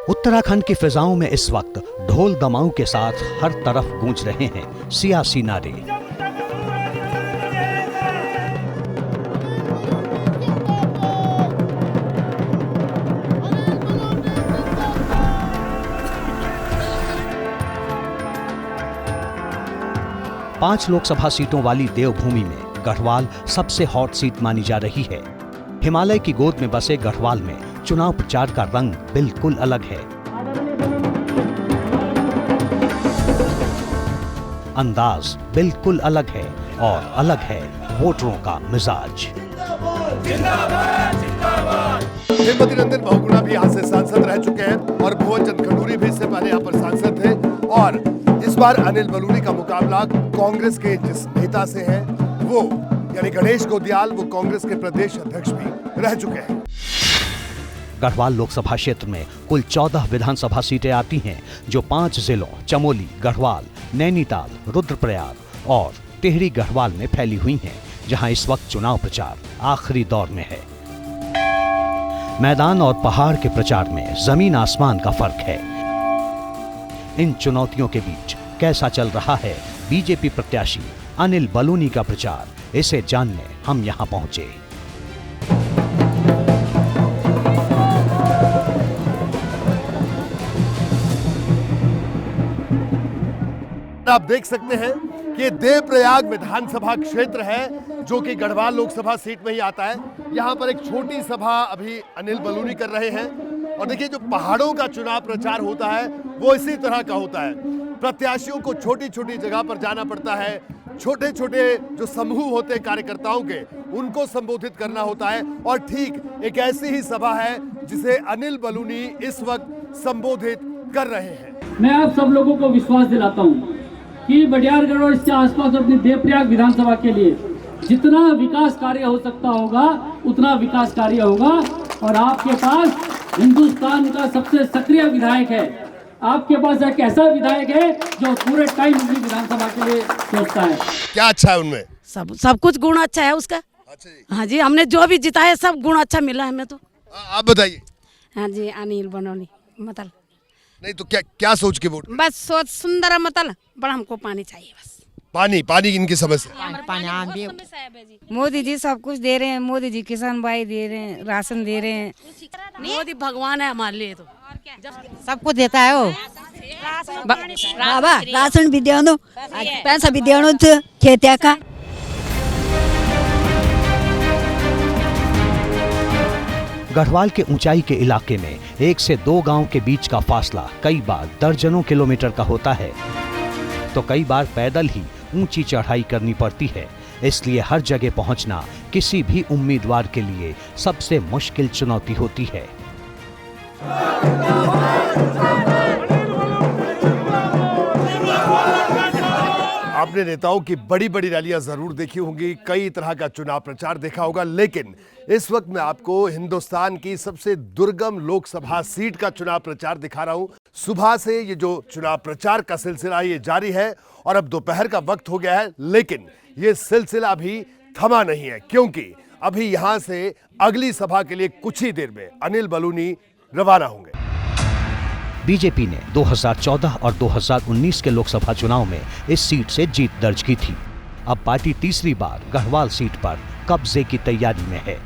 उत्तराखंड की फिजाओं में इस वक्त ढोल दमाऊ के साथ हर तरफ गूंज रहे हैं सियासी नारे। पांच लोकसभा सीटों वाली देवभूमि में गढ़वाल सबसे हॉट सीट मानी जा रही है। हिमालय की गोद में बसे गढ़वाल में चुनाव प्रचार का रंग बिल्कुल अलग है। अंदाज बिल्कुल अलग है और अलग है वोटरों का मिजाज। हेमवती नंदन बहुगुणा भी यहाँ से सांसद रह चुके हैं और भुवन चंद खंडूरी भी इससे पहले यहाँ पर सांसद थे और इस बार अनिल बलूनी का मुकाबला कांग्रेस के जिस नेता से है वो यानी गणेश गोदियाल, वो कांग्रेस के प्रदेश अध्यक्ष भी रह चुके हैं। गढ़वाल लोकसभा क्षेत्र में कुल 14 विधानसभा सीटें आती हैं जो 5 जिलों चमोली, गढ़वाल, नैनीताल, रुद्रप्रयाग और टिहरी गढ़वाल में फैली हुई हैं, जहां इस वक्त चुनाव प्रचार आखिरी दौर में है। मैदान और पहाड़ के प्रचार में जमीन आसमान का फर्क है। इन चुनौतियों के बीच कैसा चल रहा है बीजेपी प्रत्याशी अनिल बलूनी का प्रचार, इसे जानने हम यहां पहुंचे। आप देख सकते हैं कि देवप्रयाग विधानसभा क्षेत्र है जो कि गढ़वाल लोकसभा सीट में ही आता है। यहाँ पर एक छोटी सभा अभी अनिल बलूनी कर रहे हैं और देखिए जो पहाड़ों का चुनाव प्रचार होता है वो इसी तरह का होता है। प्रत्याशियों को छोटी छोटी जगह पर जाना पड़ता है, छोटे छोटे जो समूह होते हैं कार्यकर्ताओं के उनको संबोधित करना होता है और ठीक एक ऐसी ही सभा है जिसे अनिल बलूनी इस वक्त संबोधित कर रहे हैं। मैं आप सब लोगों को विश्वास दिलाता हूँ कि बडियारगढ़ और इसके आसपास अपनी देवप्रयाग विधानसभा के लिए जितना विकास कार्य हो सकता होगा उतना विकास कार्य होगा और आपके पास हिंदुस्तान का सबसे सक्रिय विधायक है। आपके पास एक ऐसा विधायक है जो पूरे टाइम अपनी विधानसभा के लिए सोचता है। क्या अच्छा है उनमें? सब कुछ गुण अच्छा है उसका। अच्छा जी। हाँ जी, हमने जो भी जिताया सब गुण अच्छा मिला हमें तो। आप बताइए। हाँ जी, अनिल बलूनी मतलब नहीं तो क्या क्या सोच के वोट? बस सोच सुंदर मतलब बड़ा हमको पानी चाहिए बस। पानी इनकी समस्या। मोदी जी सब कुछ दे रहे हैं, मोदी जी किसान भाई दे रहे हैं, राशन दे रहे हैं। मोदी भगवान है हमारे लिए तो सब कुछ देता है वो। बाबा राशन भी दो, पैसा भी दो, खेत्या का। गढ़वाल के ऊंचाई के इलाके में 1 से 2 गांव के बीच का फासला कई बार दर्जनों किलोमीटर का होता है, तो कई बार पैदल ही ऊंची चढ़ाई करनी पड़ती है। इसलिए हर जगह पहुंचना किसी भी उम्मीदवार के लिए सबसे मुश्किल चुनौती होती है। आपने नेताओं की बड़ी बड़ी रैलियां जरूर देखी होंगी, कई तरह का चुनाव प्रचार देखा होगा, लेकिन इस वक्त मैं आपको हिंदुस्तान की सबसे दुर्गम लोकसभा सीट का चुनाव प्रचार दिखा रहा हूं। सुबह से ये जो चुनाव प्रचार का सिलसिला ये जारी है और अब दोपहर का वक्त हो गया है, लेकिन ये सिलसिला अभी थमा नहीं है क्योंकि अभी यहां से अगली सभा के लिए कुछ ही देर में अनिल बलूनी रवाना होंगे। बीजेपी ने 2014 और 2019 के लोकसभा चुनाव में इस सीट से जीत दर्ज की थी। अब पार्टी तीसरी बार गढ़वाल सीट पर कब्जे की तैयारी में है।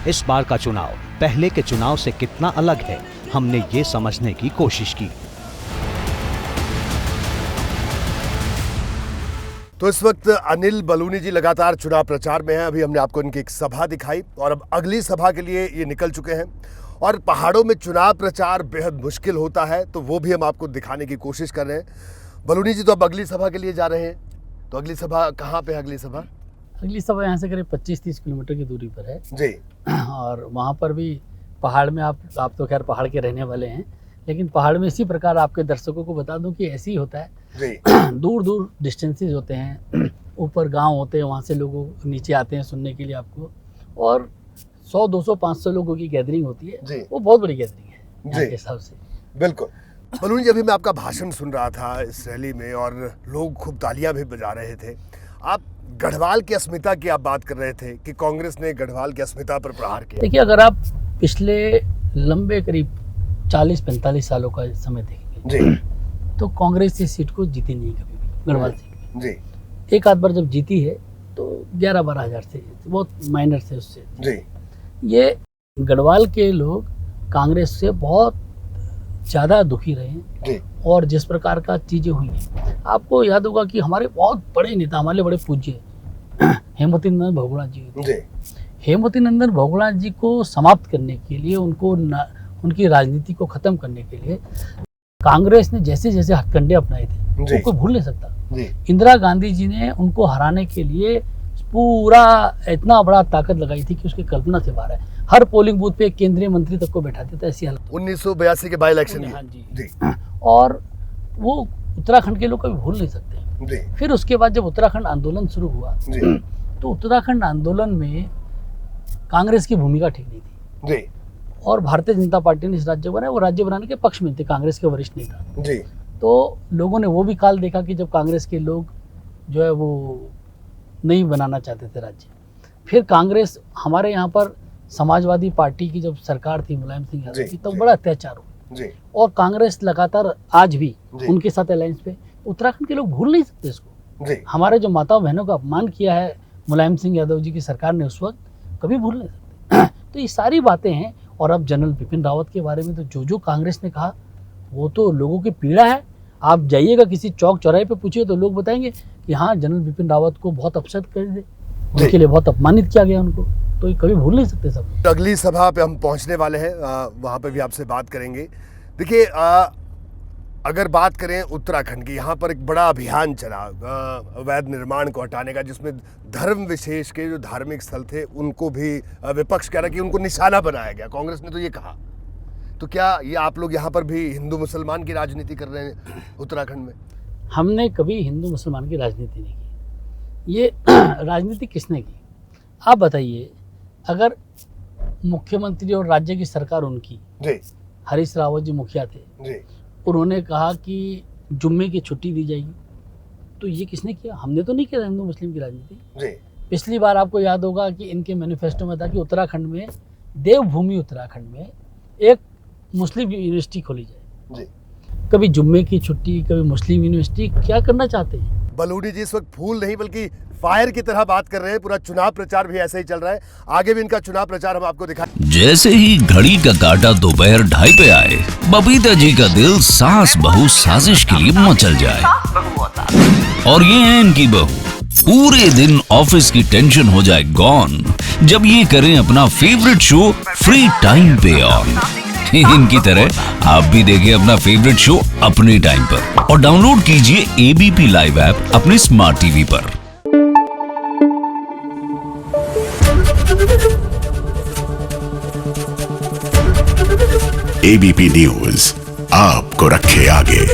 इस बार का चुनाव पहले के चुनाव से कितना अलग है, हमने ये समझने की कोशिश की। तो इस वक्त अनिल बलूनी जी लगातार चुनाव प्रचार में हैं। अभी हमने आपको इनकी एक सभा दिखाई और अब अगली सभा के लिए ये निकल चुके हैं और पहाड़ों में चुनाव प्रचार बेहद मुश्किल होता है, तो वो भी हम आपको दिखाने की कोशिश कर रहे हैं। बलूनी जी तो अब अगली सभा के लिए जा रहे हैं, तो अगली सभा कहाँ पे है? अगली सभा यहाँ से करीब 25-30 किलोमीटर की दूरी पर है जी। और वहाँ पर भी पहाड़ में आप तो खैर पहाड़ के रहने वाले हैं, लेकिन पहाड़ में इसी प्रकार आपके दर्शकों को बता दूं कि ऐसे ही होता है जी। दूर दूर डिस्टेंसेस होते हैं, ऊपर गांव होते हैं, वहाँ से लोग नीचे आते हैं सुनने के लिए आपको, और 100, 200, 500 लोगों की गैदरिंग होती है। वो बहुत बड़ी गैदरिंग है यहाँ के हिसाब से। बिल्कुल। बलूनी जी, अभी मैं आपका भाषण सुन रहा था इस रैली में और लोग खूब तालियां भी बजा रहे थे। आप गढ़वाल की अस्मिता की आप बात कर रहे थे कि कांग्रेस ने गढ़वाल की अस्मिता पर प्रहार किया। देखिए, अगर आप पिछले लंबे करीब 40-45 सालों का समय देखेंगे जी तो कांग्रेस इस सीट को जीती नहीं कभी भी, गढ़वाल सीट। जी एक आध बार जब जीती है तो 11-12 हज़ार से, बहुत माइनर से उससे। जी ये गढ़वाल के लोग कांग्रेस से बहुत ज़्यादा दुखी रहे हैं जी और जिस प्रकार का चीज़ें हुई हैं, आपको याद होगा कि हमारे बहुत बड़े नेता, हमारे बड़े पूज्य हेमवती नंदन बहुगुणा जी थे। जी हेमवती नंदन बहुगुणा जी को समाप्त करने के लिए, उनकी राजनीति को खत्म करने के लिए कांग्रेस ने जैसे जैसे हथकंडे अपनाए थे वो कोई भूल नहीं सकता। जी इंदिरा गांधी जी ने उनको हराने के लिए पूरा इतना बड़ा ताकत लगाई थी कि उसकी कल्पना से बाहर है। हर पोलिंग बूथ पे एक केंद्रीय मंत्री तक को बैठाते थे, ऐसी हालत। 1982 के बाई इलेक्शन हाँ जी। जी और वो उत्तराखंड के लोग कभी भूल नहीं सकते। जी फिर उसके बाद जब उत्तराखंड आंदोलन शुरू हुआ जी तो उत्तराखंड आंदोलन में कांग्रेस की भूमिका ठीक नहीं थी जी और भारतीय जनता पार्टी ने इस राज्य बनाया, वो राज्य बनाने के पक्ष में थे, कांग्रेस के वरिष्ठ नेता। जी तो लोगों ने वो भी काल देखा कि जब कांग्रेस के लोग जो है वो नहीं बनाना चाहते थे राज्य। फिर कांग्रेस, हमारे यहाँ पर समाजवादी पार्टी की जब सरकार थी मुलायम सिंह यादव की, तब बड़ा अत्याचार हुआ जी और कांग्रेस लगातार आज भी उनके साथ अलायंस पे। उत्तराखंड के लोग भूल नहीं सकते इसको। जी हमारे जो माताओं बहनों का अपमान किया है मुलायम सिंह यादव जी की सरकार ने उस वक्त, कभी भूल नहीं सकते। तो ये सारी बातें हैं। और अब जनरल बिपिन रावत के बारे में तो जो कांग्रेस ने कहा वो तो लोगों की पीड़ा है। आप जाइएगा किसी चौक चौराहे पे पूछिए तो लोग बताएंगे कि हाँ, जनरल बिपिन रावत को बहुत अपसेट कर दे, उनके लिए बहुत अपमानित किया गया उनको। तो ये कभी भूल नहीं सकते सब। अगली सभा पे हम पहुंचने वाले हैं, वहाँ पे भी आपसे बात करेंगे। देखिए, अगर बात करें उत्तराखंड की, यहाँ पर एक बड़ा अभियान चला अवैध निर्माण को हटाने का, जिसमें धर्म विशेष के जो धार्मिक स्थल थे उनको भी विपक्ष कह रहा कि उनको निशाना बनाया गया। कांग्रेस ने तो ये कहा। तो क्या ये आप लोग यहाँ पर भी हिंदू मुसलमान की राजनीति कर रहे हैं उत्तराखंड में? हमने कभी हिंदू मुसलमान की राजनीति नहीं की। ये राजनीति किसने की आप बताइए? अगर मुख्यमंत्री और राज्य की सरकार उनकी, जी हरीश रावत जी मुखिया थे, जी उन्होंने कहा कि जुम्मे की छुट्टी दी जाएगी, तो ये किसने किया? हमने तो नहीं किया हिंदू मुस्लिम की राजनीति। जी पिछली बार आपको याद होगा कि इनके मैनिफेस्टो में था कि उत्तराखंड में, देवभूमि उत्तराखंड में एक मुस्लिम यूनिवर्सिटी खोली जाए। जी कभी जुम्मे की छुट्टी, कभी मुस्लिम यूनिवर्सिटी, क्या करना चाहते हैं? बलूनी जी इस वक्त फूल नहीं बल्कि फायर की तरह बात कर रहे हैं। पूरा चुनाव प्रचार भी ऐसे ही चल रहा है। आगे भी इनका चुनाव प्रचार हम आपको दिखाएं। जैसे ही घड़ी का काटा दोपहर 2:30 पे आए, बबीता जी का दिल सास बहू साजिश के लिए मचल जाए। और ये है इनकी बहू, पूरे दिन ऑफिस की टेंशन हो जाए गॉन जब ये करें अपना फेवरेट शो फ्री टाइम पे ऑन। इनकी तरह आप भी देखें अपना फेवरेट शो अपने टाइम पर और डाउनलोड कीजिए एबीपी लाइव ऐप अपने स्मार्ट टीवी पर। एबीपी न्यूज आपको रखे आगे।